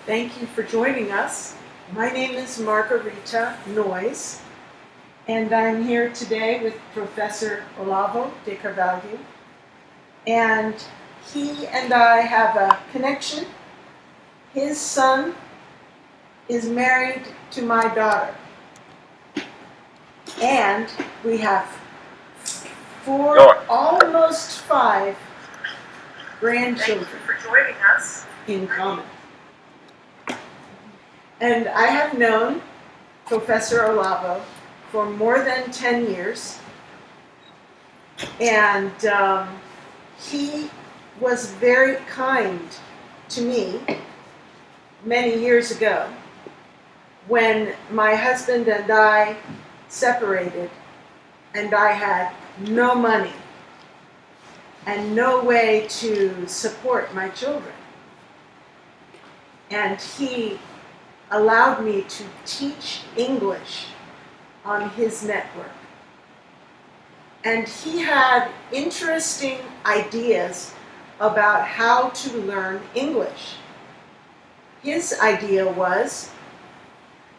Thank you for joining us. My name is Margarita Noyes, and I'm here today with Professor Olavo de Carvalho. And he and I have a connection. His son is married to my daughter. And we have almost 5 grandchildren. Thank you for joining us in common. And I have known Professor Olavo for more than 10 years. And he was very kind to me many years ago when my husband and I separated and I had no money and no way to support my children. And he allowed me to teach English on his network. And he had interesting ideas about how to learn English. His idea was,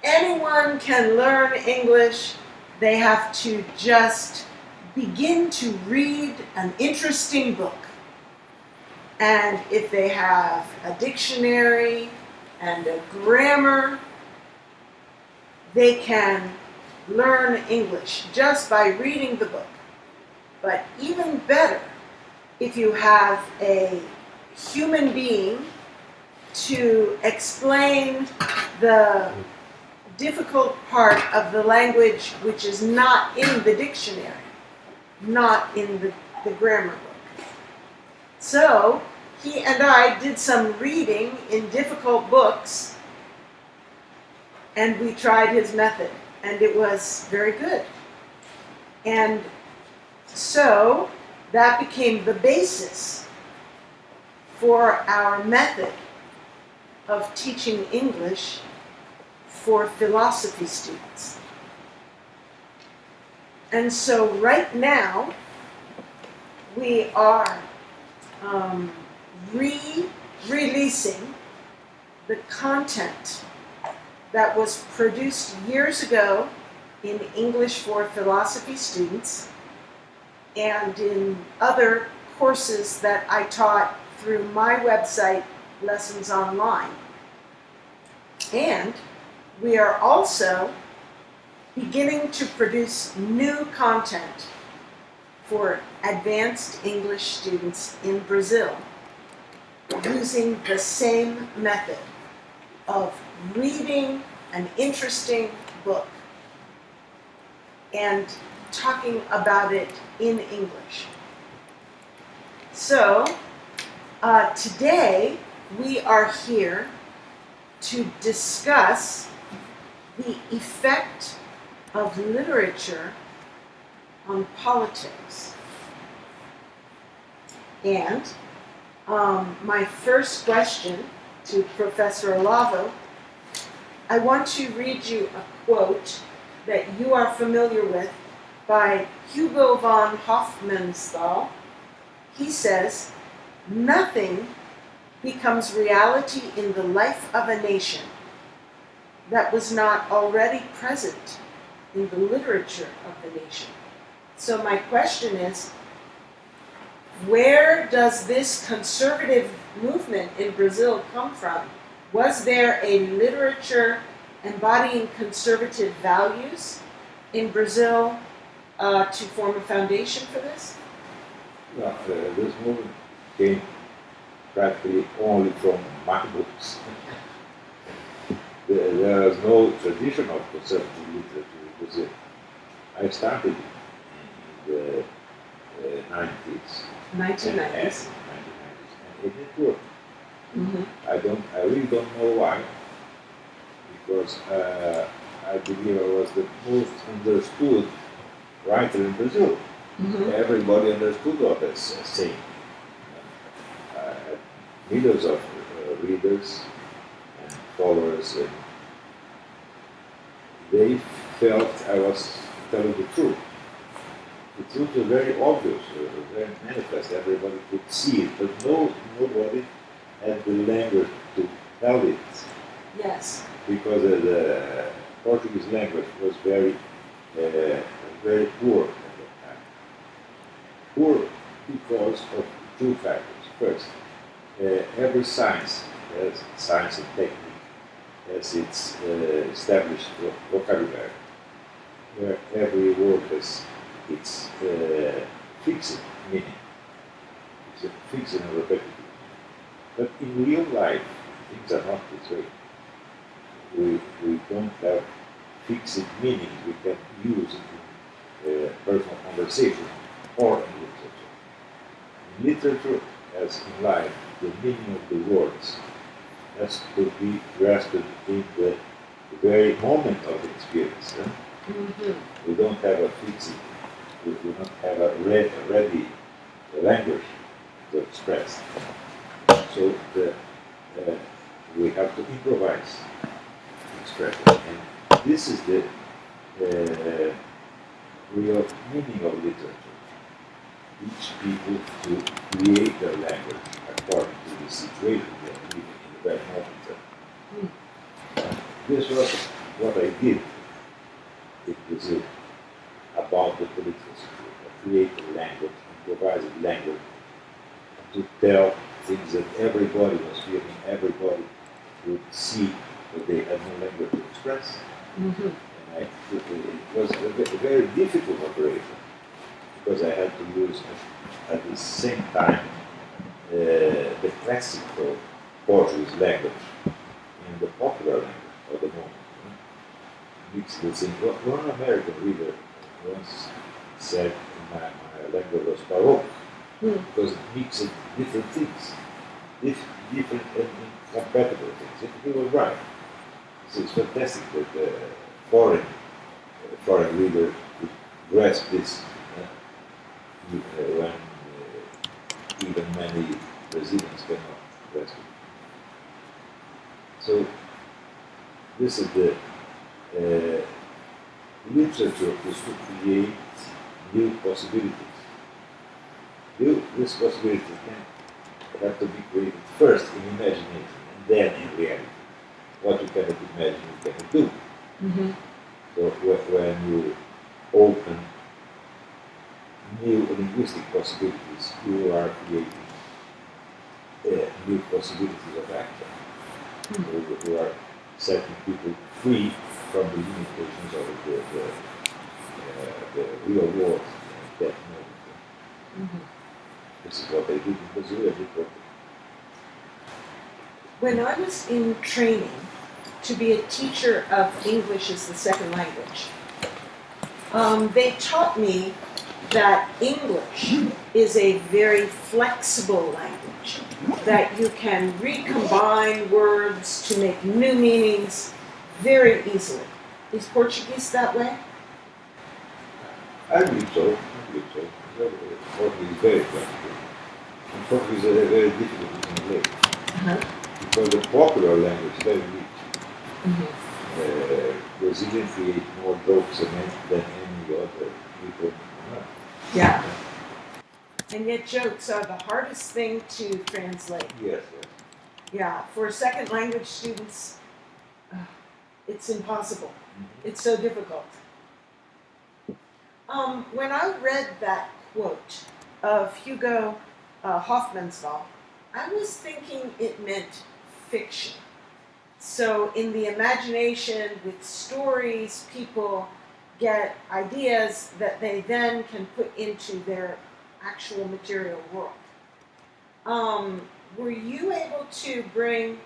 anyone can learn English, they have to just begin to read an interesting book. And if they have a dictionary and a grammar, they can learn English just by reading the book. But even better, if you have a human being to explain the difficult part of the language which is not in the dictionary, not in the grammar book. So he and I did some reading in difficult books, and we tried his method, and it was very good. And so that became the basis for our method of teaching English for philosophy students. And so right now, we are re-releasing the content that was produced years ago in English for philosophy students and in other courses that I taught through my website, Lessons Online. And we are also beginning to produce new content for advanced English students in Brazil using the same method of reading an interesting book and talking about it in English. So today we are here to discuss the effect of literature on politics. And my first question to Professor Olavo, I want to read you a quote that you are familiar with by Hugo von Hofmannsthal. He says, "Nothing becomes reality in the life of a nation that was not already present in the literature of the nation." So my question is, where does this conservative movement in Brazil come from? Was there a literature embodying conservative values in Brazil to form a foundation for this? Well, this movement came practically only from my books. There is no tradition of conservative literature in Brazil. I started in the 1990s. And it didn't work. I really don't know why, because I believe I was the most understood writer in Brazil. Everybody understood what I was saying. Millions of readers and followers, and they felt I was telling the truth. The truth was very obvious, very manifest. Everybody could see it, but nobody had the language to tell it Yes. because the Portuguese language was very poor at that time. Poor because of two factors. First, every science and technique has its established vocabulary, where every word has its fixed meaning. It's a fixed and repetitive. But in real life, things are not this way. We don't have fixed meanings we can use in personal conversation or in literature. In literature, as in life, the meaning of the words has to be grasped in the very moment of the experience. Mm-hmm. We don't have a fixed, we do not have a ready language to express. So we have to improvise expression. And this is the real meaning of literature. Teach people to create their language according to the situation they are living in the very moment. This was what I did in Brazil about the political situation. Create a language, improvise a language, to tell things that everybody was feeling, everybody would see, but they had no language to express. Mm-hmm. And it was a very difficult operation because I had to use at the same time the classical Portuguese language and the popular language of the moment. Mix the thing. One American reader once said my language was baroque. Because it mixes different things, different and incompatible things. He was right. So it's fantastic that the foreign reader could grasp this when even many Brazilians cannot grasp it. So this is the literature is to create new possibilities. This possibility can have to be created first in imagination and then in reality. What you cannot imagine, you cannot do. Mm-hmm. So when you open new linguistic possibilities, you are creating new possibilities of action. Mm-hmm. So you are setting people free from the limitations of the real world at that moment. Mm-hmm. This is what they did in Brazil. When I was in training to be a teacher of English as the second language, they taught me that English is a very flexible language, that you can recombine words to make new meanings very easily. Is Portuguese that way? I believe so. Portuguese is very flexible. And Portuguese is very difficult to translate. Because the popular language is very rich. Mm-hmm. Brazilians create more jokes than any other people. Yeah. And yet jokes are the hardest thing to translate. Yes. Yeah, for second language students, it's impossible. Mm-hmm. It's so difficult. When I read that quote of Hugo Hofmannsthal, I was thinking it meant fiction. So in the imagination, with stories, people get ideas that they then can put into their actual material world. Were you able to bring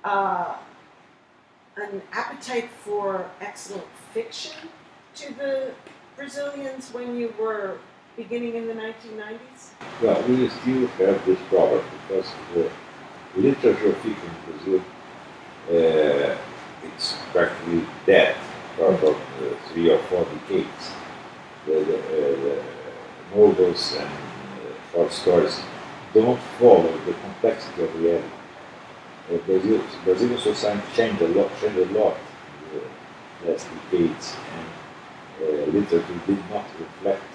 an appetite for excellent fiction to the Brazilians when you were beginning in the 1990s? Well, we still have this problem because the literature of fiction in Brazil, it's practically dead for 3 or 4 decades. The novels and short stories don't follow the complexity of reality. Brazilian society changed a lot in the last decades, and literature did not reflect it.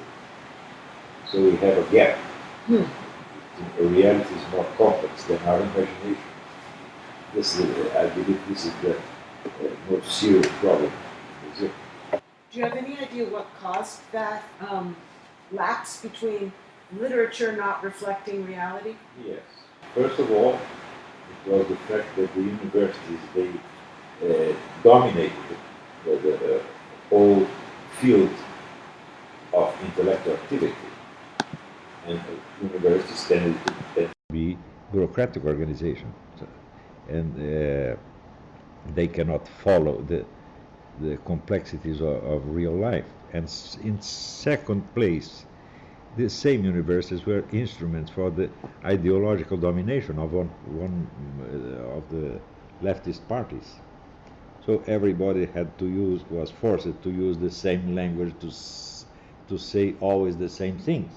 So we have a gap. The reality is more complex than our imagination. I believe this is the most serious problem. Is it? Do you have any idea what caused that lapse between literature not reflecting reality? Yes. First of all, it was the fact that the universities, they dominated the whole field of intellectual activity. And universities tend to be bureaucratic organizations. And they cannot follow the complexities of real life. And in second place, the same universities were instruments for the ideological domination of one of the leftist parties. So everybody was forced to use the same language to say always the same things.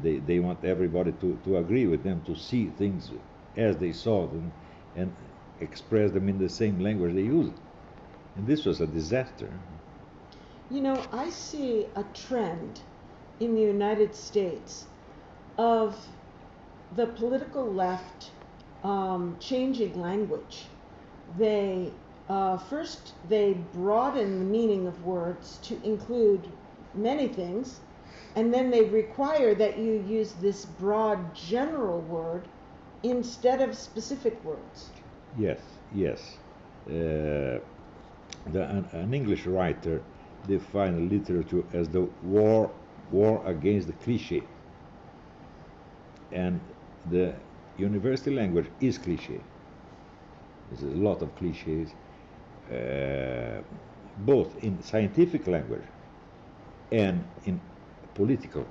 They want everybody to agree with them, to see things as they saw them, and express them in the same language they use. And this was a disaster. You know, I see a trend in the United States of the political left changing language. They first they broaden the meaning of words to include many things, and then they require that you use this broad general word instead of specific words. Yes, yes. An English writer defined literature as the war against the cliché. And the university language is cliché. There's a lot of clichés, both in scientific language and in political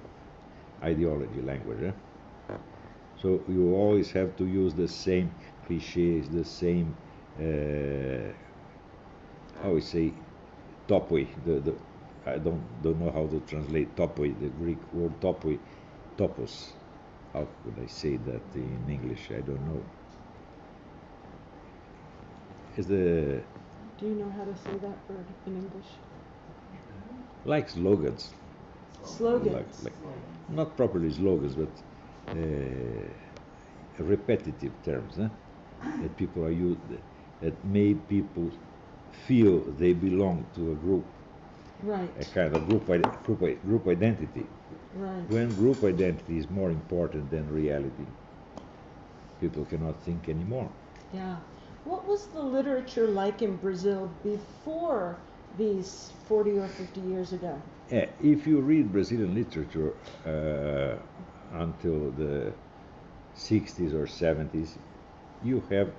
ideology language. So you always have to use the same clichés, the same, I would say, topoi. I don't know how to translate topoi, the Greek word topoi, topos. How could I say that in English? I don't know. Do you know how to say that word in English? Like slogans. Slogans. Like, not properly slogans, but repetitive terms that people are used, that made people feel they belong to a group. Right. A kind of group identity. Right. When group identity is more important than reality, people cannot think anymore. Yeah. What was the literature like in Brazil before these 40 or 50 years ago? If you read Brazilian literature until the 60s or 70s, you have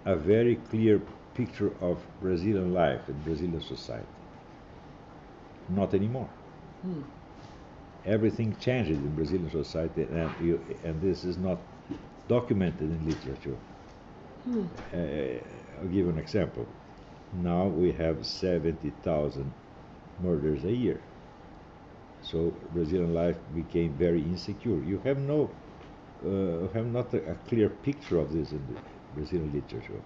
a very clear picture of Brazilian life and Brazilian society. Not anymore. Everything changed in Brazilian society, and this is not documented in literature. I'll give an example. Now we have 70,000 murders a year. So Brazilian life became very insecure. You have not a clear picture of this in the Brazilian literature.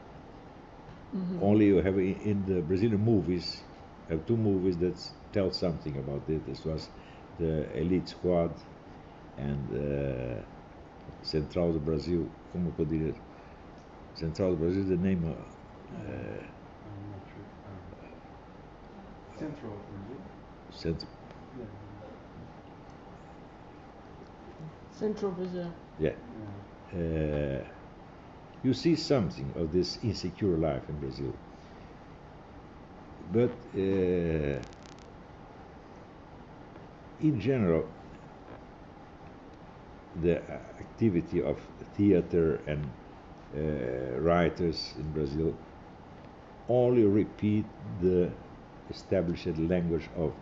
Only you have in the Brazilian movies, have two movies that tell something about this. This was the Elite Squad and Central do Brasil. Como poderia? Central do Brasil is the name of. I'm not sure. Central Brazil? Central Brazil. Yeah. You see something of this insecure life in Brazil. But in general, the activity of theater and writers in Brazil only repeat the established language of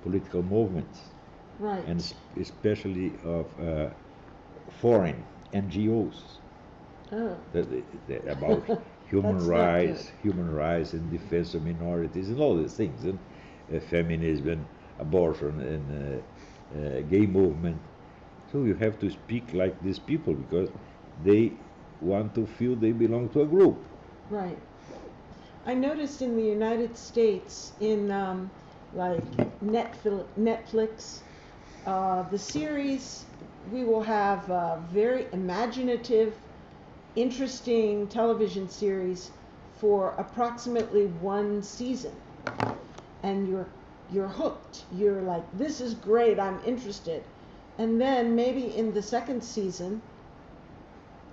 political movements. Right. And especially of foreign NGOs. Oh. About human That's rights and defense of minorities and all these things, and feminism and abortion and gay movement. So you have to speak like these people because they want to feel they belong to a group. Right. I noticed in the United States, in like Netflix, the series, we will have very imaginative interesting television series for approximately one season, and you're hooked. You're like, this is great, I'm interested. And then maybe in the second season,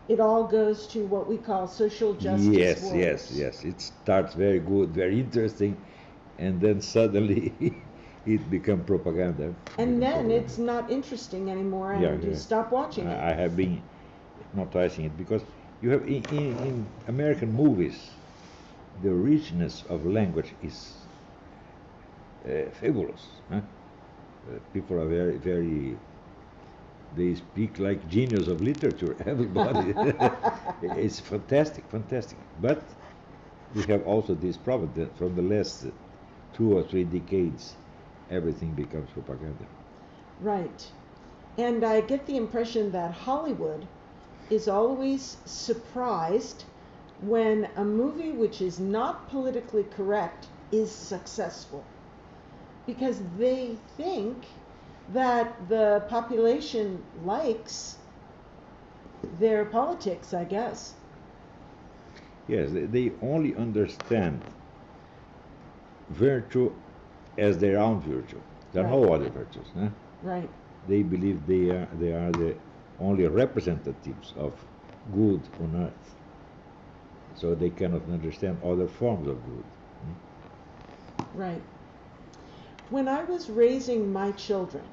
it all goes to what we call social justice Yes, warriors. yes. It starts very good, very interesting, and then suddenly it becomes propaganda. And then it's not interesting anymore, and you stop watching it. I have been noticing it because you have in American movies, the richness of language is fabulous. Huh? People are very. They speak like genius of literature. Everybody, it's fantastic. But we have also this problem that from the last 2 or 3 decades, everything becomes propaganda. Right. And I get the impression that Hollywood is always surprised when a movie which is not politically correct is successful, because they think that the population likes their politics, I guess. Yes, they only understand virtue as their own virtue. There are no other virtues. Huh? Right. They believe they are the only representatives of good on earth. So they cannot understand other forms of good. Right. When I was raising my children,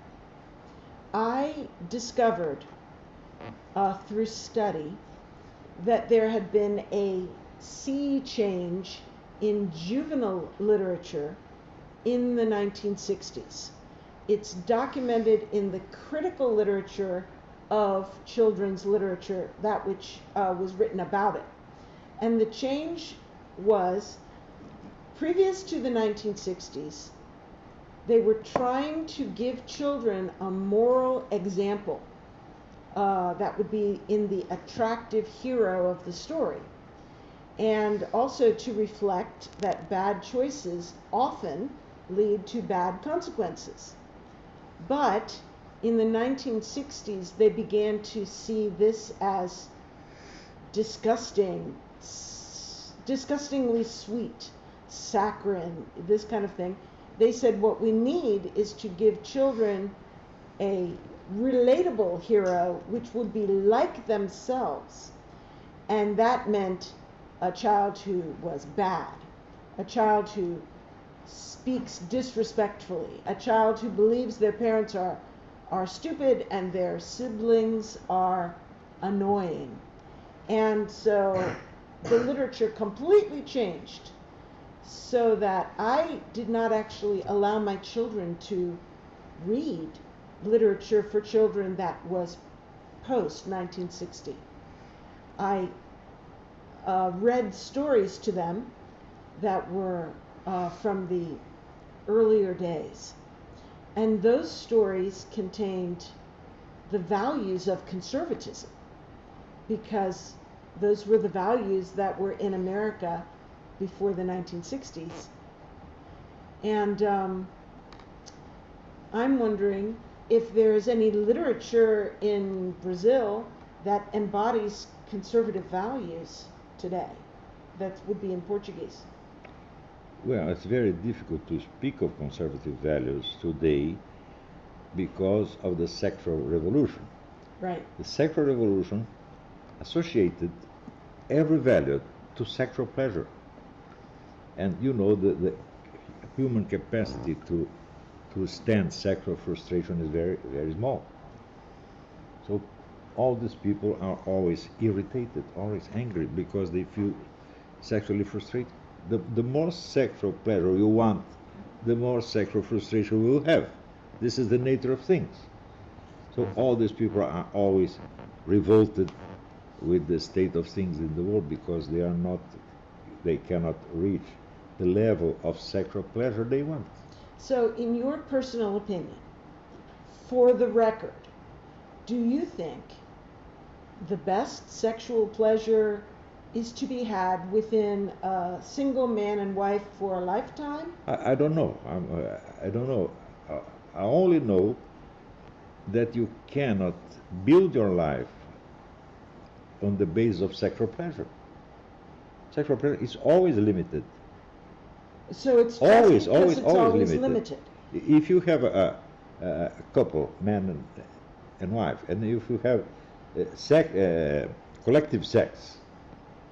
I discovered through study that there had been a sea change in juvenile literature in the 1960s. It's documented in the critical literature of children's literature, that which was written about it. And the change was, previous to the 1960s, they were trying to give children a moral example that would be in the attractive hero of the story, and also to reflect that bad choices often lead to bad consequences. But in the 1960s, they began to see this as disgusting, disgustingly sweet, saccharine, this kind of thing. They said what we need is to give children a relatable hero which would be like themselves. And that meant a child who was bad, a child who speaks disrespectfully, a child who believes their parents are stupid and their siblings are annoying. And so the literature completely changed, so that I did not actually allow my children to read literature for children that was post 1960. I read stories to them that were from the earlier days. And those stories contained the values of conservatism, because those were the values that were in America before the 1960s. And I'm wondering if there's any literature in Brazil that embodies conservative values today, that would be in Portuguese. Well, it's very difficult to speak of conservative values today because of the sexual revolution. Right. The sexual revolution associated every value to sexual pleasure. And you know, the human capacity to stand sexual frustration is very small. So all these people are always irritated, always angry, because they feel sexually frustrated. The more sexual pleasure you want, the more sexual frustration you will have. This is the nature of things. So all these people are always revolted with the state of things in the world, because they cannot reach the level of sexual pleasure they want. So, in your personal opinion, for the record, do you think the best sexual pleasure is to be had within a single man and wife for a lifetime? I don't know. I don't know. I only know that you cannot build your life on the basis of sexual pleasure. Sexual pleasure is always limited. So it's just Always, because always, it's always limited. limited. If you have a couple, man and wife, and if you have collective sex,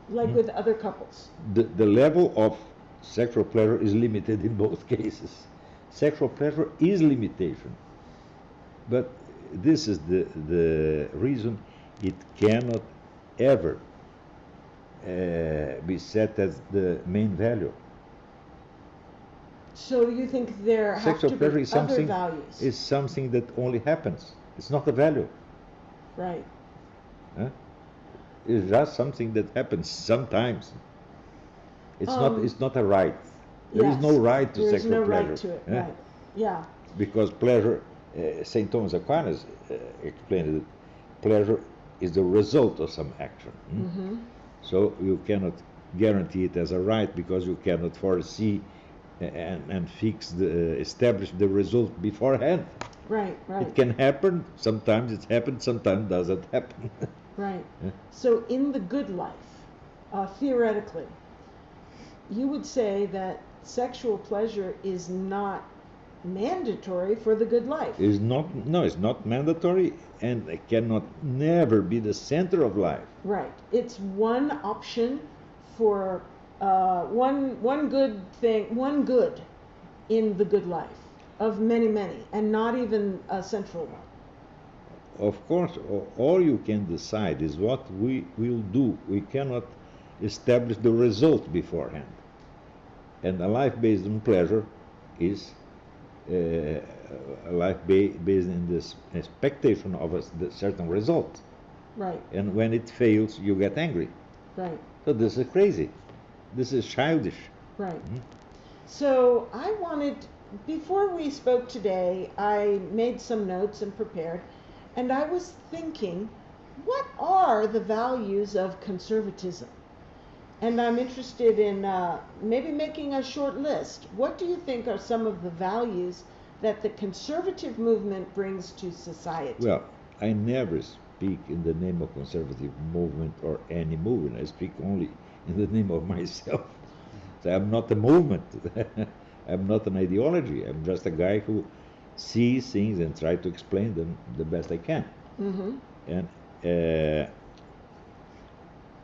Like with other couples. the level of sexual pleasure is limited in both cases. Sexual pleasure is limitation. But this is the reason it cannot ever be set as the main value. So you think there have Sexual to pleasure be is other something, values? is something that only happens. It's not a value. Right. Huh? It's just something that happens sometimes. It's not a right. There is Yes. no right to There is sexual no pleasure. right to it. huh? Right. Yeah. Because pleasure, St. Thomas Aquinas explained it, pleasure is the result of some action. Mm-hmm. So you cannot guarantee it as a right because you cannot foresee and establish the result beforehand. Right. Right. It can happen, sometimes it happens, sometimes doesn't happen. Right. Yeah. So in the good life, theoretically, you would say that sexual pleasure is not mandatory for the good life. It's not mandatory, and it cannot never be the center of life. Right. It's one option for one good thing, one good in the good life of many, and not even a central one. Of course, all you can decide is what we will do. We cannot establish the result beforehand. And a life based on pleasure is a life based in this expectation of a certain result. Right. And when it fails, you get angry. Right. So this is crazy. This is childish. Right. So I wanted, before we spoke today, I made some notes and prepared, and I was thinking, what are the values of conservatism? And I'm interested in maybe making a short list. What do you think are some of the values that the conservative movement brings to society? Well, I never speak in the name of conservative movement or any movement. I speak only in the name of myself. So I'm not a movement. I'm not an ideology. I'm just a guy who sees things and try to explain them the best I can. Mm-hmm.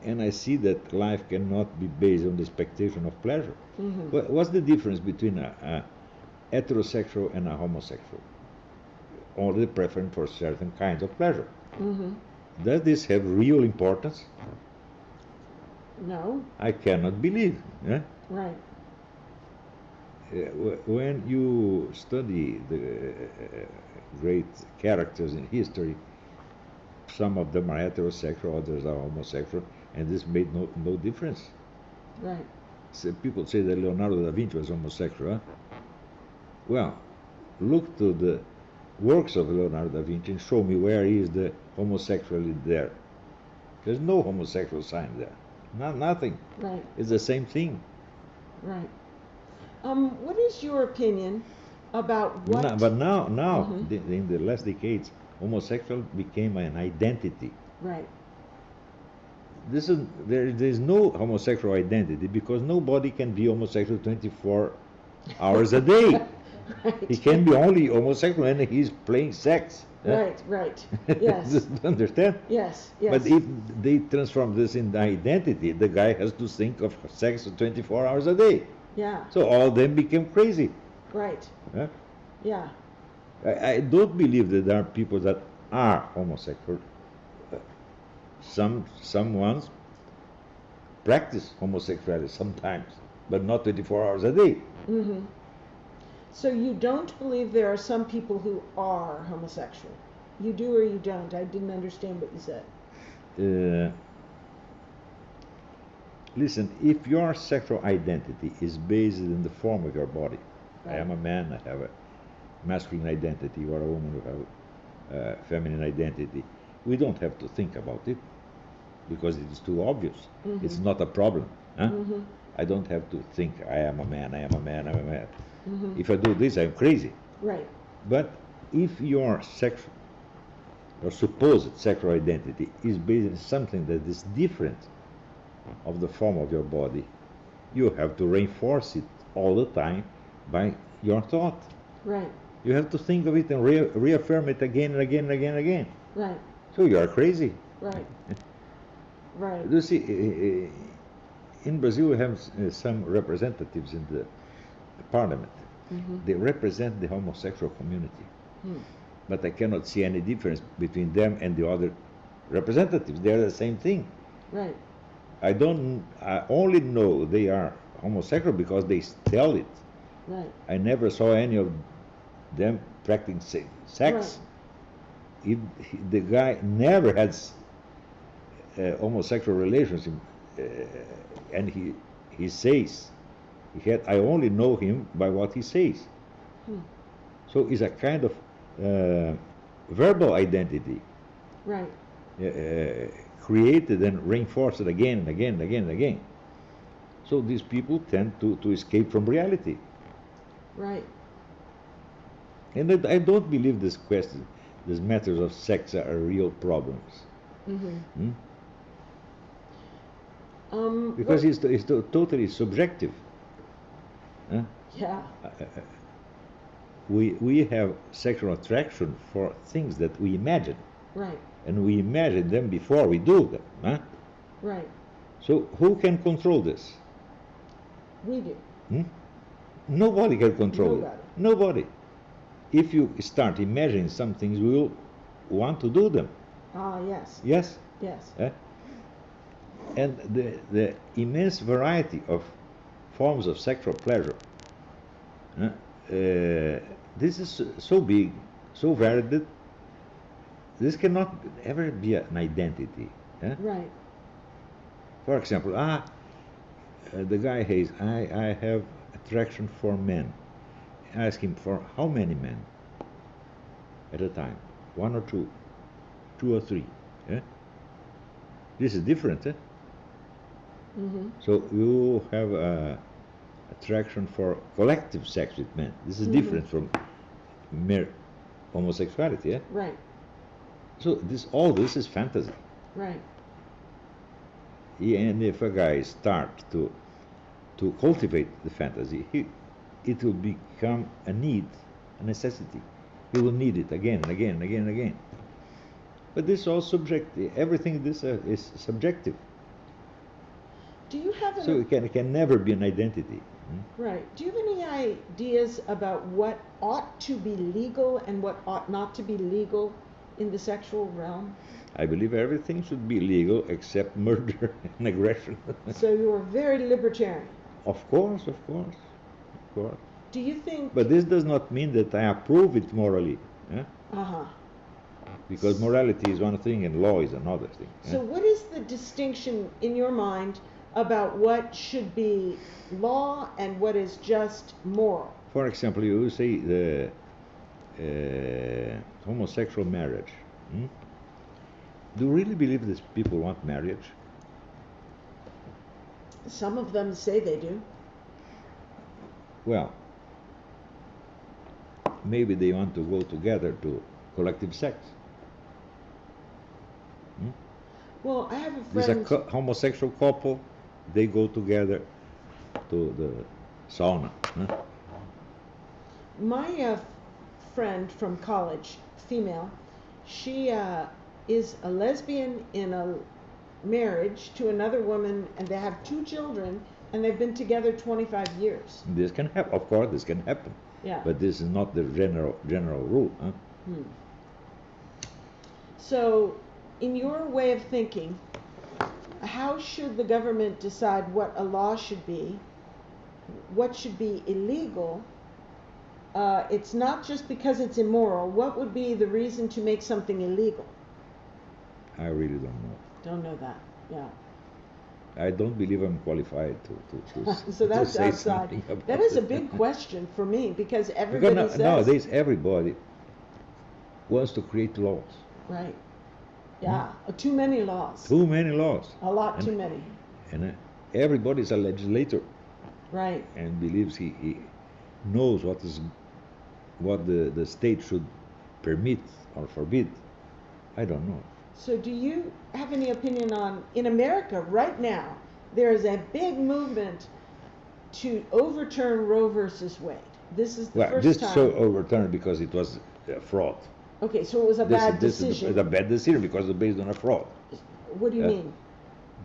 And I see that life cannot be based on the expectation of pleasure. Mm-hmm. What's the difference between a heterosexual and a homosexual? Only the preference for certain kinds of pleasure. Mm-hmm. Does this have real importance? No. I cannot believe. Eh? Right. When you study the great characters in history, some of them are heterosexual, others are homosexual, and this made no difference. Right. So people say that Leonardo da Vinci was homosexual. Huh? Well, look to the works of Leonardo da Vinci and show me where is the homosexuality there. There's no homosexual sign there. Nothing. Right. It's the same thing. Right. What is your opinion about what? But now, Mm-hmm. in the last decades, homosexual became an identity. Right. There's no homosexual identity because nobody can be homosexual 24 hours a day. Right. He can be only homosexual when he's playing sex. Right. Right. Yes. Understand? Yes. Yes. But if they transform this in identity, the guy has to think of sex 24 hours a day. Yeah. So all of them became crazy. Right. Huh? Yeah. I don't believe that there are people that are homosexual. Some ones practice homosexuality sometimes, but not 24 hours a day. Mm-hmm. So you don't believe there are some people who are homosexual? You do or you don't? I didn't understand what you said. Listen, if your sexual identity is based in the form of your body, Right. I am a man, I have a masculine identity, you are a woman, you have a feminine identity, we don't have to think about it because it is too obvious. Mm-hmm. It's not a problem. Huh? Mm-hmm. I don't have to think, I am a man, I am a man, I am a man. Mm-hmm. If I do this, I'm crazy. Right. But if your sexual your supposed sexual identity is based on something that is different of the form of your body, you have to reinforce it all the time by your thought. Right. You have to think of it and reaffirm it again and again and again and again. Right. So you are crazy. Right. Right. You see, in Brazil we have some representatives in the parliament. Mm-hmm. They represent the homosexual community. Hmm. But I cannot see any difference between them and the other representatives. They are the same thing. Right. I only know they are homosexual because they tell it. Right. I never saw any of them practicing sex. Right. The guy never had homosexual relations, and he says he had. I only know him by what he says. Hmm. So it's a kind of verbal identity. Right. Created and reinforced again and again and again and again. So these people tend to escape from reality. Right. And I don't believe these matters of sex are real problems. Mm-hmm. Because it's totally subjective. Huh? Yeah. We have sexual attraction for things that we imagine. Right. And we imagine them before we do them. Huh? Right. So who can control this? We do. Nobody can control Nobody. it. Nobody. If you start imagining some things, we will want to do them. Ah, yes. Yes? Yes. And the immense variety of forms of sexual pleasure, this is so big, so varied that this cannot ever be an identity. Right. For example, the guy says, I have attraction for men. Ask him for how many men at a time? One or two? Two or three? This is different. Mm-hmm. So you have attraction for collective sex with men. This is different from mere homosexuality. Right. So all this is fantasy. Right. And if a guy starts to cultivate the fantasy, it will become a need, a necessity. He will need it again and again and again and again. But this is all subjective. Everything this is subjective. Do you have So it can never be an identity. Right. Do you have any ideas about what ought to be legal and what ought not to be legal in the sexual realm? I believe everything should be legal except murder and aggression. So you're very libertarian. Of course, of course, of course. Do you think? But this does not mean that I approve it morally. Uh-huh. Because morality is one thing and law is another thing. So what is the distinction in your mind about what should be law and what is just moral? For example, you say the homosexual marriage. Do you really believe these people want marriage? Some of them say they do. Well, maybe they want to go together to collective sex. Well, I have a There's friend. a homosexual couple, they go together to the sauna. My friend from college, female, she is a lesbian in a marriage to another woman, and they have 2 children, and they've been together 25 years. This can happen, of course, this can happen. Yeah. But this is not the general rule. So, in your way of thinking, how should the government decide what a law should be? What should be illegal? It's not just because it's immoral. What would be the reason to make something illegal? I really don't know. Don't know that. Yeah. I don't believe I'm qualified to So that's say outside. something about That is a it. big question for me because everybody Because says. nowadays everybody wants to create laws. Right. Yeah. Too many laws. Too many laws. A lot And- too many. And everybody is a legislator Right. and believes he knows what the state should permit or forbid. I don't know. So do you have any opinion on, in America right now, there is a big movement to overturn Roe versus Wade. This is the Well, first this time. so overturned because it was a fraud. Okay, so it was a bad decision. This is a bad decision because it's based on a fraud. What do you mean?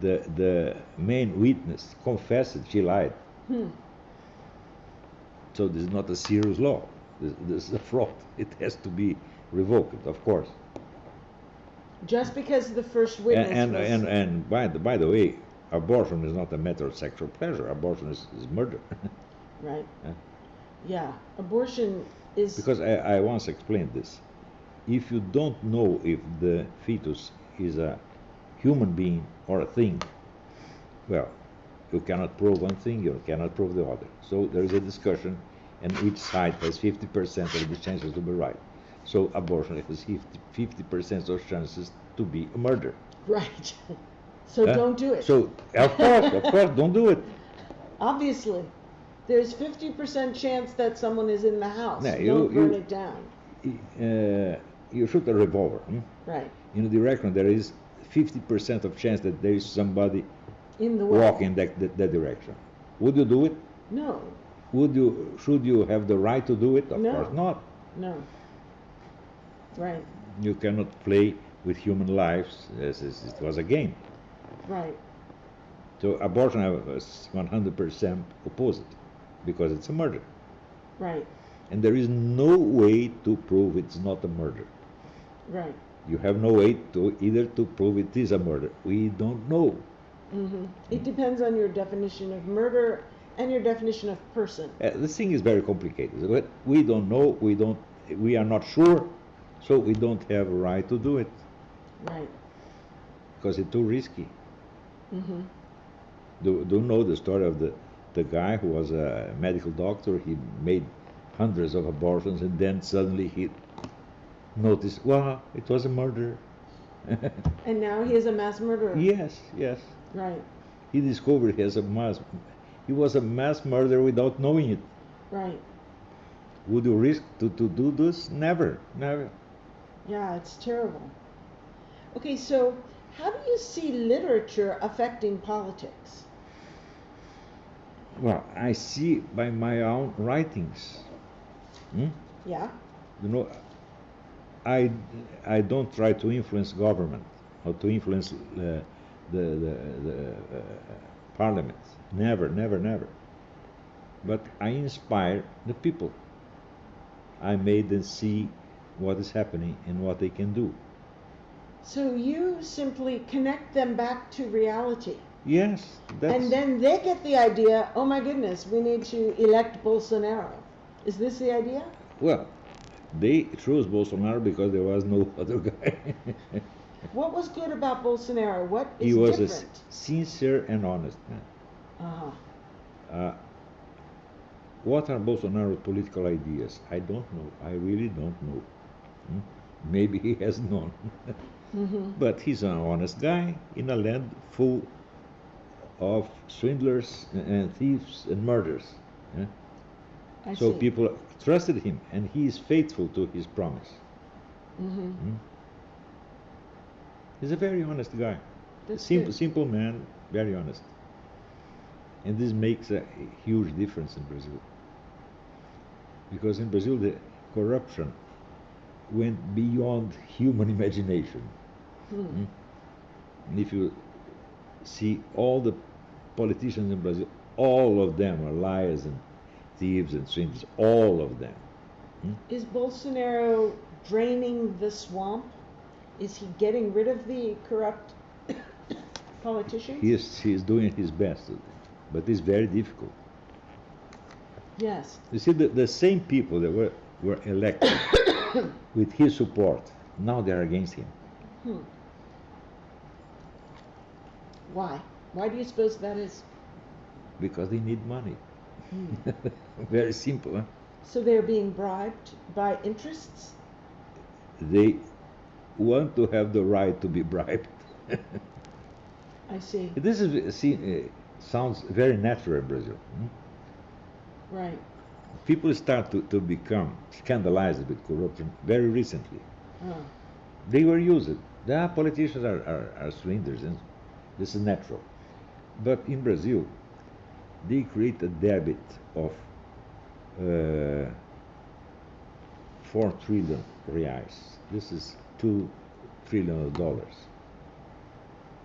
The main witness confessed she lied. So this is not a serious law. This is a fraud. It has to be revoked, of course. Just because the first witness was... And by the way, abortion is not a matter of sexual pleasure. Abortion is murder. Right. Yeah. Abortion is... Because I once explained this. If you don't know if the fetus is a human being or a thing, well, you cannot prove one thing, you cannot prove the other. So there is a discussion, and each side has 50% of the chances to be right. So abortion has 50% of chances to be a murder. Right. So don't do it. So of course, don't do it. Obviously. There's 50% chance that someone is in the house. No, Don't burn it down. You shoot a revolver. Right. In a direction, there is 50% of chance that there is somebody In the way. walking that direction. Would you do it? No. Should you have the right to do it? Of No. course not. No. Right. You cannot play with human lives as it was a game. Right. So abortion, I was 100% opposed because it's a murder. Right. And there is no way to prove it's not a murder. Right. You have no way to either to prove it is a murder. We don't know. It depends on your definition of murder and your definition of person. The thing is very complicated. But we don't know. We are not sure, so we don't have a right to do it Right. because it's too risky. Do you know the story of the guy who was a medical doctor? He made hundreds of abortions, and then suddenly he noticed, wow, it was a murder. And now he is a mass murderer. Yes. Right. He discovered he was a mass murderer without knowing it. Right. Would you risk to do this? Never. Yeah, it's terrible. Okay, so how do you see literature affecting politics? Well, I see by my own writings. Yeah. You know, I don't try to influence government or to influence the parliament. Never. But I inspire the people. I made them see what is happening and what they can do. So you simply connect them back to reality. Yes, And then they get the idea, oh my goodness, we need to elect Bolsonaro. Is this the idea? Well, they chose Bolsonaro because there was no other guy. What was good about Bolsonaro? What is He was different? a sincere and honest man. Uh-huh. What are Bolsonaro's political ideas? I don't know. I really don't know. Maybe he has none. But he's an honest guy in a land full of swindlers and thieves and murderers. I So see. people trusted him, and he is faithful to his promise. He's a very honest guy. That's Simple, good. simple man, very honest. And this makes a huge difference in Brazil. Because in Brazil, the corruption went beyond human imagination. And if you see all the politicians in Brazil, all of them are liars and thieves and swindlers, all of them. Is Bolsonaro draining the swamp? Is he getting rid of the corrupt politicians? He is doing his best, but it's very difficult. Yes. You see, the same people that were elected with his support, now they're against him. Why? Why do you suppose that is? Because they need money. Very simple, huh? So they're being bribed by interests? They want to have the right to be bribed. I see. This sounds very natural in Brazil. Right. People start to become scandalized with corruption very recently. They were used. The politicians are swindlers, and this is natural. But in Brazil, they create a debit of 4 trillion reais. This is $2 trillion.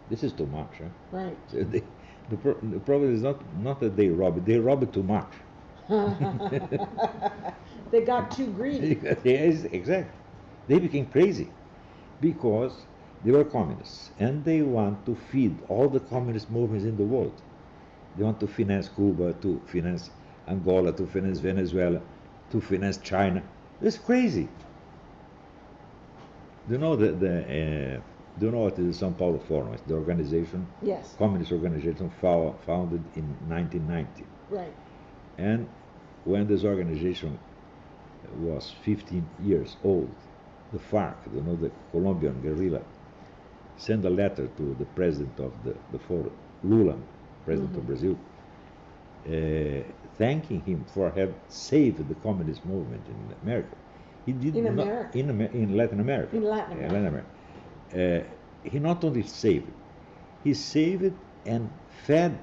This is too much. Huh? Right. So the problem is not that they rob it too much. They got too greedy. Yes, exactly. They became crazy because they were communists and they want to feed all the communist movements in the world. They want to finance Cuba, to finance Angola, to finance Venezuela, to finance China. It's crazy. Do you know do you know what is the São Paulo Forum? It's the organization, Yes. communist organization founded in 1990. Right. And when this organization was 15 years old, the FARC, you know, the Colombian guerrilla, sent a letter to the president of the forum, Lula, president of Brazil, thanking him for having saved the communist movement in America. He did In not, America? in Latin America. In Latin America. Latin America. He not only saved it, he saved it and fed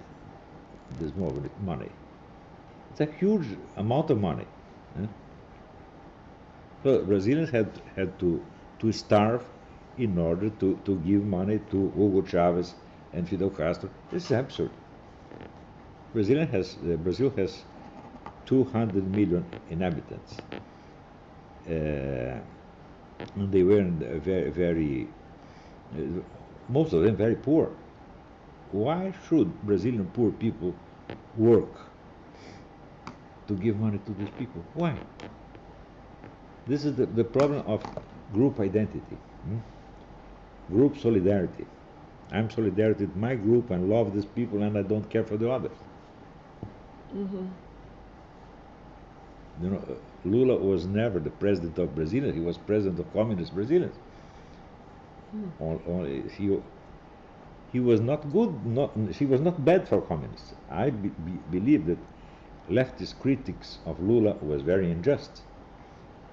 this movement money. It's a huge amount of money. So Brazilians had to starve in order to give money to Hugo Chavez and Fidel Castro. This is absurd. Brazil has 200 million inhabitants. And they were very, most of them very poor. Why should Brazilian poor people work to give money to these people? Why? This is the problem of group identity, group solidarity. I'm solidarity with my group and love these people and I don't care for the others. You know, Lula was never the president of Brazil. He was president of communist Brazilians. He was not good. He was not bad for communists. I believe that leftist critics of Lula was very unjust.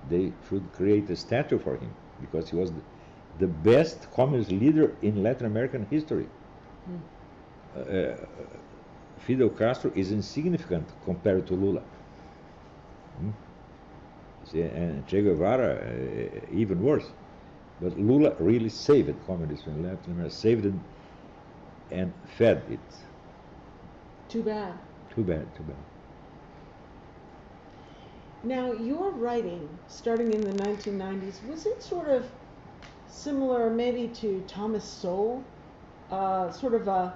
They should create a statue for him because he was the best communist leader in Latin American history. Fidel Castro is insignificant compared to Lula. And Che Guevara, even worse. But Lula really saved communism in Latin America, saved it and fed it. Too bad. Too bad, too bad. Now, your writing, starting in the 1990s, was it sort of similar maybe to Thomas Sowell? Sort of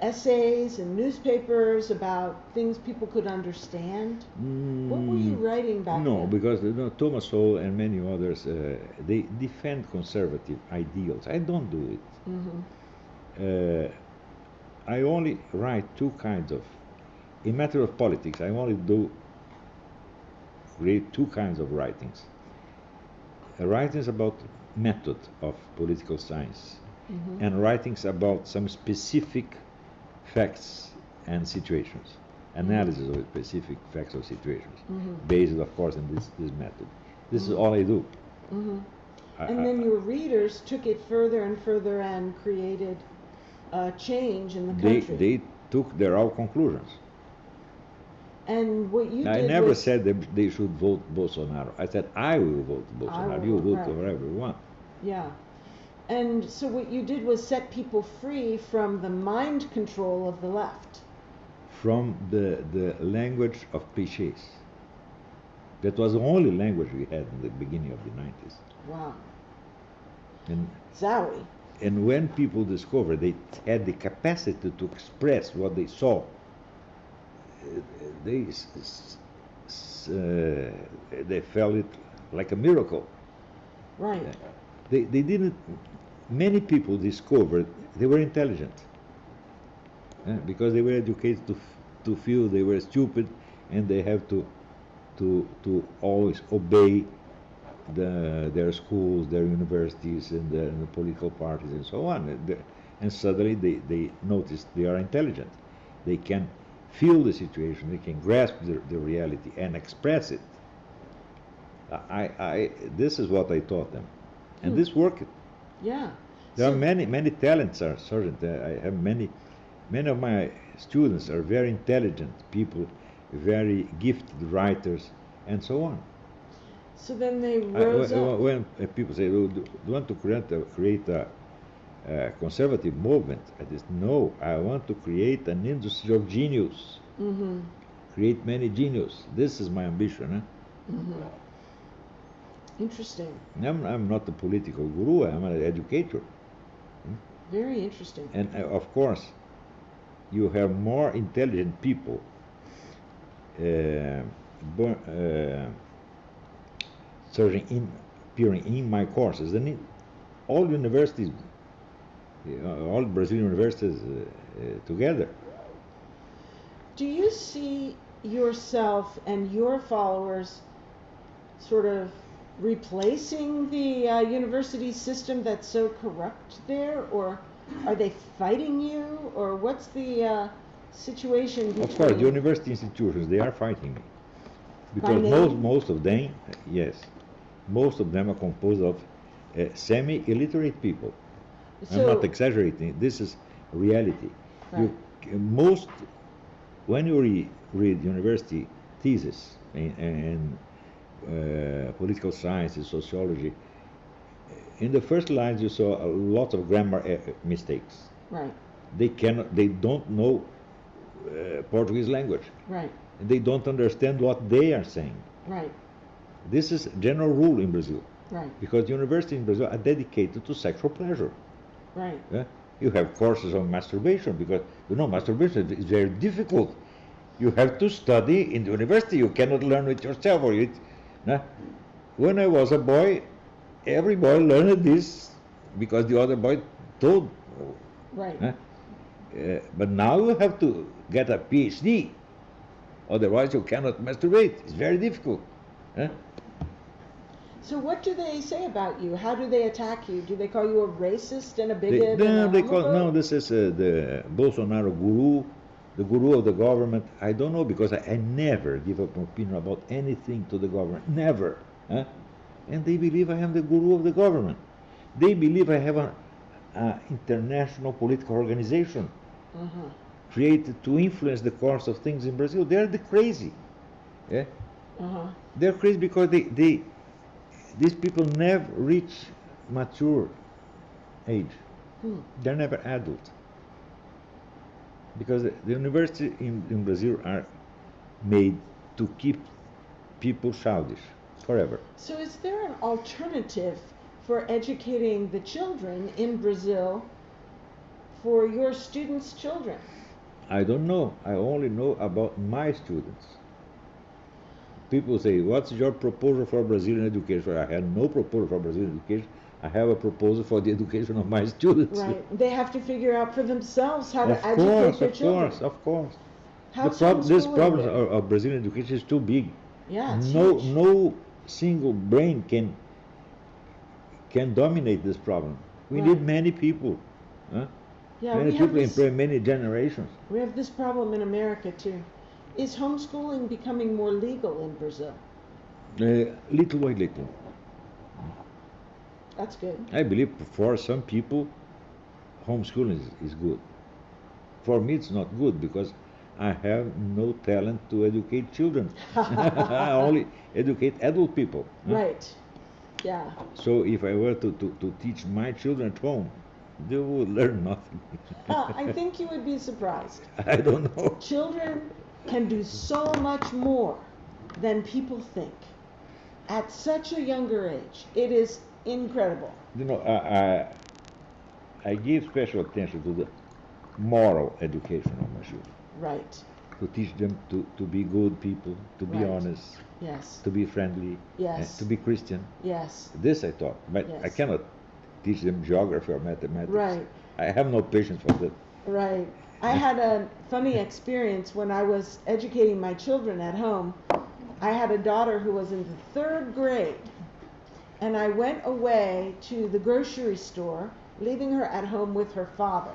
essays and newspapers about things people could understand? What were you writing back then? No, because Thomas Sowell and many others, they defend conservative ideals. I don't do it. I only write two kinds of, in matter of politics, I only create two kinds of writings. Writings about method of political science, and writings about some specific facts and situations, analysis of specific facts or situations, based, of course, on this method. This is all I do. And then your readers took it further and further and created change in the country. They took their own conclusions. And what you did I never was, said that they should vote Bolsonaro. I said I will vote Bolsonaro. You vote whoever you want. Yeah. And so what you did was set people free from the mind control of the left. From the language of clichés. That was the only language we had in the beginning of the 90s. Wow. And Zowie. And when people discovered they had the capacity to express what they saw, they felt it like a miracle. Right. They didn't. Many people discovered they were intelligent because they were educated to feel they were stupid, and they have to always obey their schools, their universities, and the political parties, and so on. And suddenly they notice they are intelligent. They can feel the situation. They can grasp the reality and express it. This is what I taught them, and this worked. Yeah. There So- are many talents are certain. I have many of my students are very intelligent people, very gifted writers, and so on. So then they rose up. When people say, "Oh, do you want to create a conservative movement?" I just no. I want to create an industry of genius. Mm-hmm. Create many genius. This is my ambition. Mm-hmm. Interesting. I'm not a political guru. I'm an educator. Very interesting. And of course, you have more intelligent people appearing in my courses than in all universities, all Brazilian universities together. Do you see yourself and your followers sort of replacing the university system that's so corrupt there, or are they fighting you, or what's the situation between? Of course, the university institutions, they are fighting me. By Because name? most of them, yes, most of them are composed of semi-illiterate people. I'm So- not exaggerating. This is reality. Right. Most, when you read university thesis and political sciences, sociology, in the first lines you saw a lot of grammar mistakes. Right, They don't know Portuguese language. right, And they don't understand what they are saying. right, This is a general rule in Brazil, right, because universities in Brazil are dedicated to sexual pleasure. right. You have courses on masturbation because masturbation is very difficult. You have to study in the university. You cannot learn it yourself. When I was a boy, every boy learned this because the other boy told. Right. But now you have to get a PhD, otherwise you cannot masturbate. It's very difficult. So what do they say about you? How do they attack you? Do they call you a racist and a bigot and a They call homophobe? this is the Bolsonaro guru, the guru of the government. I don't know because I never give up an opinion about anything to the government, never. And they believe I am the guru of the government. They believe I have an international political organization Uh-huh. created to influence the course of things in Brazil. They're the crazy. Uh-huh. They're crazy because these people never reach mature age. They're never adult. Because the university in Brazil are made to keep people childish forever. So is there an alternative for educating the children in Brazil for your students' children? I don't know. I only know about my students. People say, what's your proposal for Brazilian education? I had no proposal for Brazilian education. I have a proposal for the education of my students. Right. They have to figure out for themselves how to Of educate course, their of children. course, of course. How's This homeschooling problem there? of Brazilian education is too big. Yeah, it's No, huge. no single brain can dominate this problem. We Right. need many people. Yeah, Many we have people this, employ many generations. we have this problem in America too. Is homeschooling becoming more legal in Brazil? Little by little. That's good. I believe for some people, homeschooling is good. For me, it's not good because I have no talent to educate children. I only educate adult people. Right. Yeah. So if I were to teach my children at home, they would learn nothing. I think you would be surprised. I don't know. Children can do so much more than people think at such a younger age. It is incredible. I give special attention to the moral education of my children. Right. To teach them to be good people, to be Right. honest, Yes. to be friendly, Yes. to be Christian. Yes. This I taught, but I Yes. cannot teach them geography or mathematics. Right. I have no patience for that. Right. I had a funny experience when I was educating my children at home. I had a daughter who was in the 3rd grade, and I went away to the grocery store, leaving her at home with her father.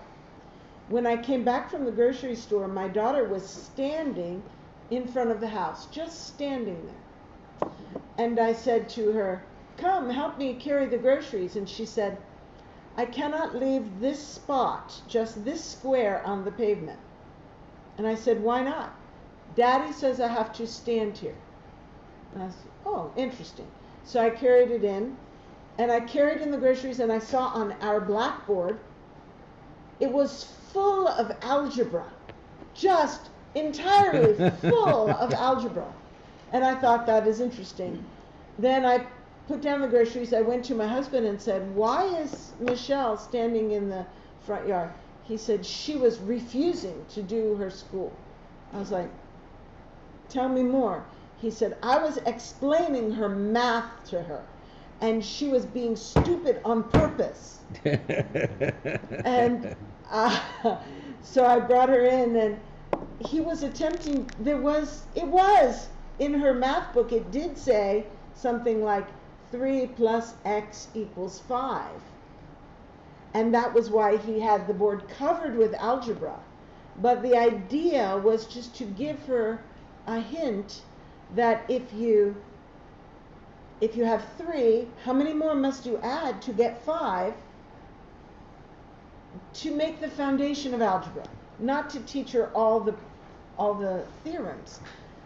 When I came back from the grocery store, my daughter was standing in front of the house, just standing there. And I said to her, "Come, help me carry the groceries." And she said, I cannot leave this spot, just this square on the pavement. And I said, why not? Daddy says I have to stand here. And I said, oh, interesting. So I carried it in, and I carried in the groceries, and I saw on our blackboard, it was full of algebra, just entirely full of algebra. And I thought, that is interesting. Then I put down the groceries. I went to my husband and said, why is Michelle standing in the front yard? He said, she was refusing to do her school. I was like, tell me more. He said, I was explaining her math to her, and she was being stupid on purpose. And so I brought her in, and he was attempting, it was in her math book, it did say something like 3 plus x equals 5. And that was why he had the board covered with algebra. But the idea was just to give her a hint that if you have 3, how many more must you add to get 5, to make the foundation of algebra, not to teach her all the theorems.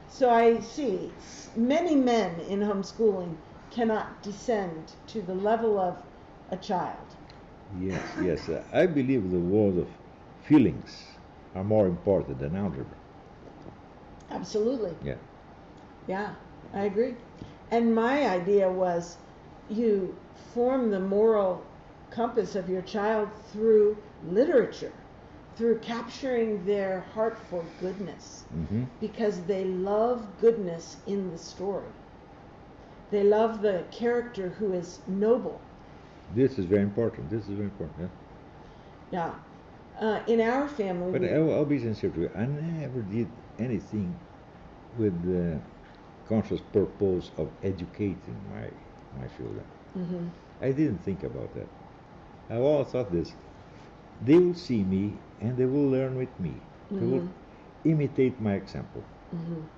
So I see many men in homeschooling cannot descend to the level of a child. Yes. I believe the world of feelings are more important than algebra. Absolutely. Yeah. I agree. And my idea was, you form the moral compass of your child through literature, through capturing their heart for goodness, because they love goodness in the story. They love the character who is noble. This is very important. Yeah. In our family, But I'll be sincere to you. I never did anything with the conscious purpose of educating my children. I didn't think about that. I always thought this: they will see me and they will learn with me. They will imitate my example.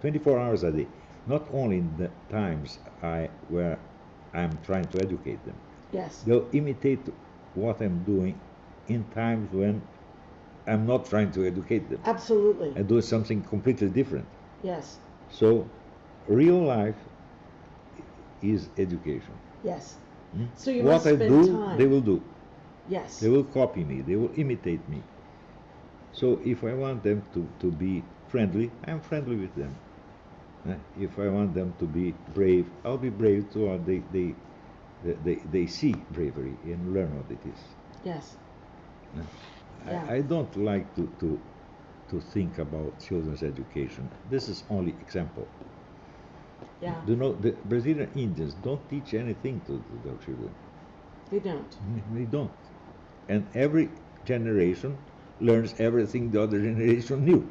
24 hours a day. Not only in the times where I'm trying to educate them. yes, They'll imitate what I'm doing in times when I'm not trying to educate them. absolutely, I do something completely different. yes, So, real life is education. yes. So you What must I spend do, time. they will do. Yes, They will copy me. They will imitate me. So, if I want them to be friendly, I'm friendly with them. If I want them to be brave, I'll be brave too. They see bravery and learn what it is. yes. Yeah. I don't like to think about children's education. This is only example. Yeah, You know, the Brazilian Indians don't teach anything to their children. they don't. They don't. And every generation learns everything the other generation knew.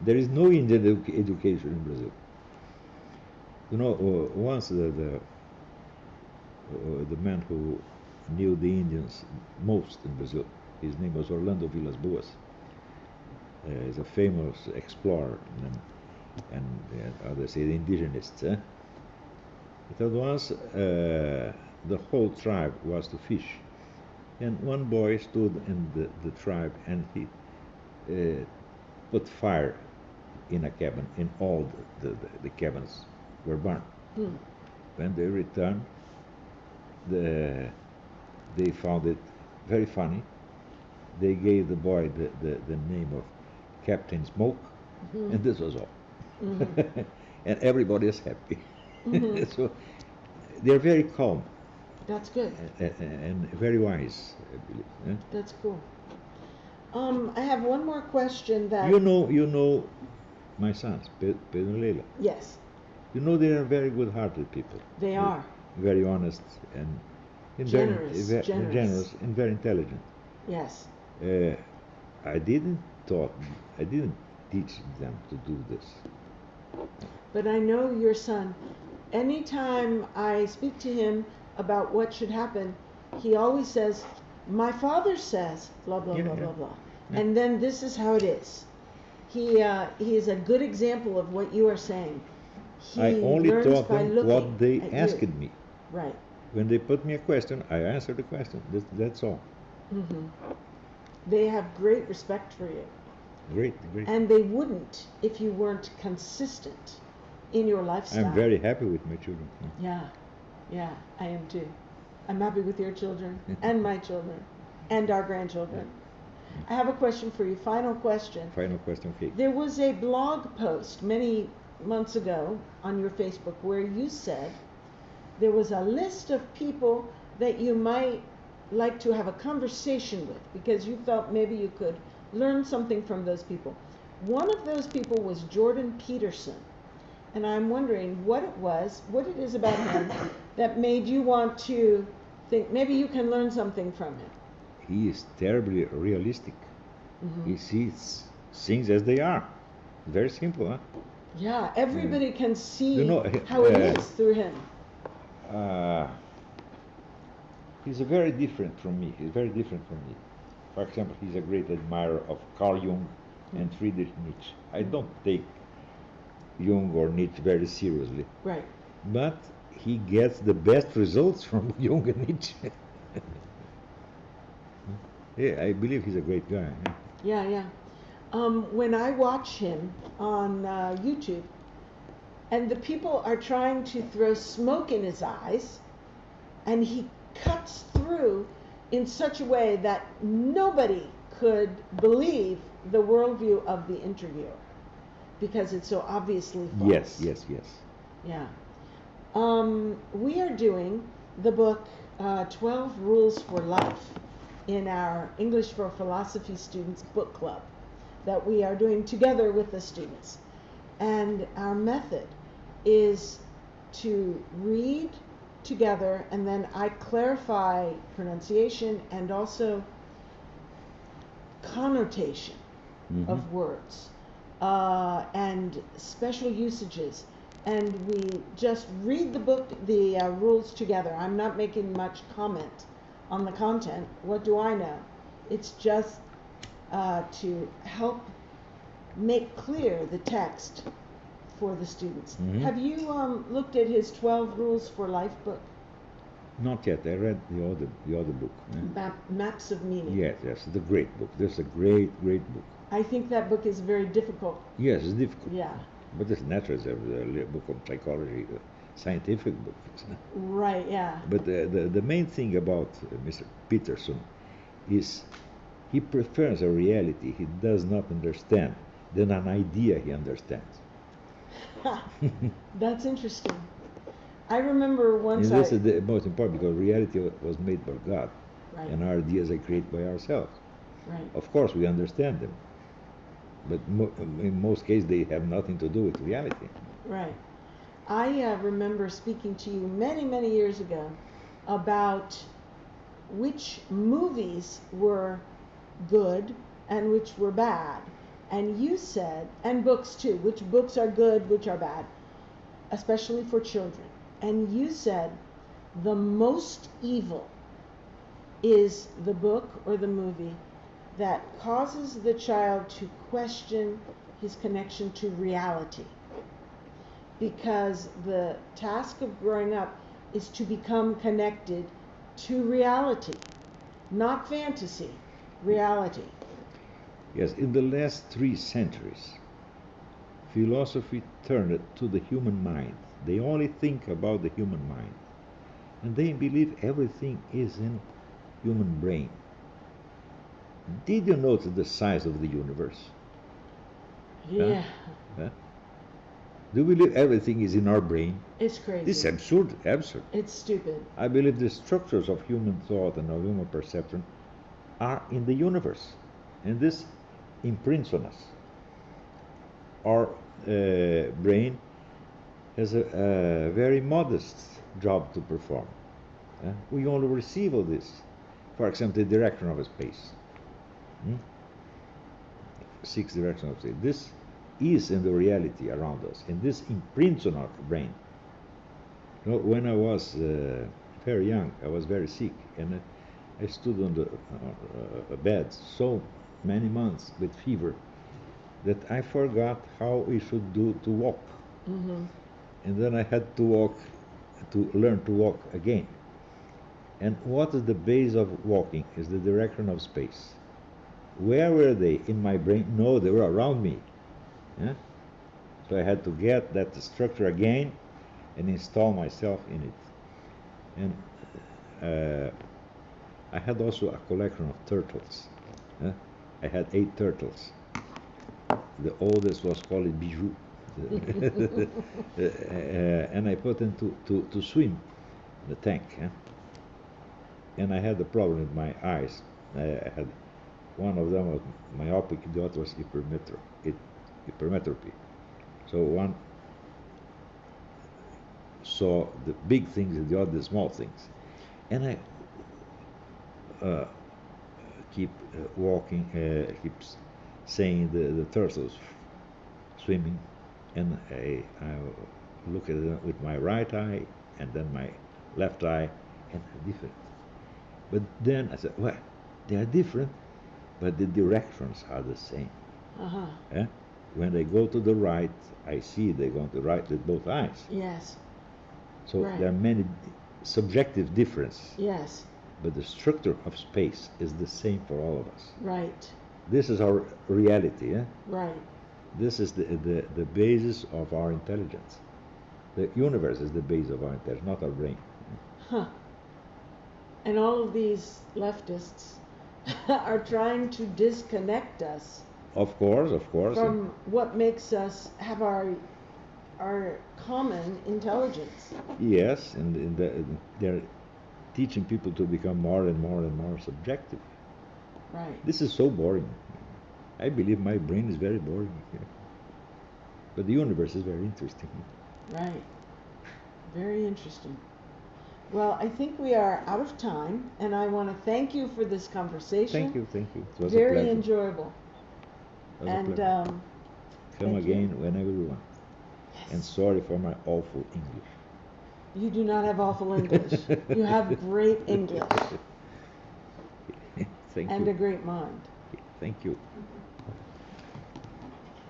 There is no Indian education in Brazil. You know, once the man who knew the Indians most in Brazil, his name was Orlando Vilas Boas. He's a famous explorer and others say the indigenists. He told once the whole tribe was to fish, and one boy stood in the tribe and he put fire in a cabin, and all the cabins were burned. When they returned, they found it very funny. They gave the boy the name of Captain Smoke, and this was all. And everybody is happy. So they're very calm That's good. and very wise, I believe. That's cool. I have one more question that. You know my sons, Pedro and Leila. Yes, You know they are very good-hearted people. they are. Very honest and Generous, very generous. generous and very intelligent. Yes. I didn't teach them to do this. But I know your son. Anytime I speak to him about what should happen, he always says, my father says, blah, blah, Yeah, blah, yeah. blah, blah. Yeah. And then this is how it is. He is a good example of what you are saying. He I only learns taught by them looking what they at asked you. me. Right. When they put me a question, I answer the question. That's all. Mm-hmm. They have great respect for you. Great, great. And they wouldn't if you weren't consistent in your lifestyle. I'm very happy with my children. Yeah, yeah, I am too. I'm happy with your children and my children and our grandchildren. I have a question for you. Final question. Final question, okay. There was a blog post many months ago on your Facebook where you said there was a list of people that you might like to have a conversation with because you felt maybe you could learn something from those people. One of those people was Jordan Peterson. And I'm wondering what it is about him that made you want to think maybe you can learn something from him. He is terribly realistic. Mm-hmm. He sees things as they are. Very simple, huh? Yeah, everybody can see You know, how it is through him. He's very different from me. He's very different from me. For example, he's a great admirer of Carl Jung and Friedrich Nietzsche. I don't take Jung or Nietzsche very seriously. Right. But he gets the best results from Jung and Nietzsche. Yeah, I believe he's a great guy. Yeah, yeah. When I watch him on YouTube, and the people are trying to throw smoke in his eyes, and he cuts through in such a way that nobody could believe the worldview of the interviewer because it's so obviously false. Yes, yes, yes. Yeah. We are doing the book 12 Rules for Life in our English for Philosophy Students book club that we are doing together with the students. And our method is to read together and then I clarify pronunciation and also connotation of words and special usages. And we just read the book, the rules together. I'm not making much comment on the content. What do I know? It's just to help make clear the text for the students. Have you looked at his 12 Rules for Life book? Not yet. I read the other book. Maps of Meaning. Yes, yes, the great book. This is a great, great book. I think that book is very difficult. Yes, it's difficult. Yeah. But it's natural. It's a book of psychology, a scientific book. Right, yeah. But the main thing about Mr. Peterson is he prefers a reality he does not understand than an idea he understands. That's interesting. I remember once and this is the most important because reality was made by God, Right. and our ideas are created by ourselves. Right. Of course, we understand them, but in most cases, they have nothing to do with reality. Right. I remember speaking to you many, many years ago about which movies were good and which were bad. And you said, and books too, which books are good, which are bad, especially for children. And you said the most evil is the book or the movie that causes the child to question his connection to reality. Because the task of growing up is to become connected to reality, not fantasy, reality. Yes, in the last 3 centuries, philosophy turned to the human mind. They only think about the human mind. And they believe everything is in human brain. Did you notice the size of the universe? Yeah. Huh? Do you believe everything is in our brain? It's crazy. This is absurd, absurd. It's stupid. I believe the structures of human thought and of human perception are in the universe. And this imprints on us. Our brain has a very modest job to perform. We only receive all this. For example, the direction of a space. 6 directions of space. This is in the reality around us, and this imprints on our brain. You know, when I was very young, I was very sick, and I stood on the bed so many months with fever that I forgot how we should do to walk. And then I had to learn to walk again. And what is the base of walking? Is the direction of space. Where were they in my brain? No, they were around me. Yeah? So I had to get that structure again and install myself in it. And I had also a collection of turtles. I had 8 turtles. The oldest was called Bijou. And I put them to swim in the tank. And I had a problem with my eyes. I had one of them was myopic, the other was hypermetropy. So one saw the big things and the other the small things. And I keep walking, keeps saying the turtles swimming, and I look at them with my right eye and then my left eye, and they're different. But then I said, well, they are different, but the directions are the same. When they go to the right, I see they go to the right with both eyes. Yes. So Right. there are many subjective differences. Yes. But the structure of space is the same for all of us. Right. This is our reality. Right. This is the basis of our intelligence. The universe is the base of our intelligence, not our brain. Huh. And all of these leftists are trying to disconnect us Of course. from what makes us have our common intelligence. Yes, and they're teaching people to become more and more subjective. Right. This is so boring. I believe my brain is very boring. But the universe is very interesting. Right. Very interesting. Well, I think we are out of time, and I want to thank you for this conversation. Thank you. It was a Very pleasure. enjoyable. It was a And pleasure. um, Come thank you. again whenever you want. And sorry for my awful English. You do not have awful English. You have great English Thank and you. a great mind. Thank you.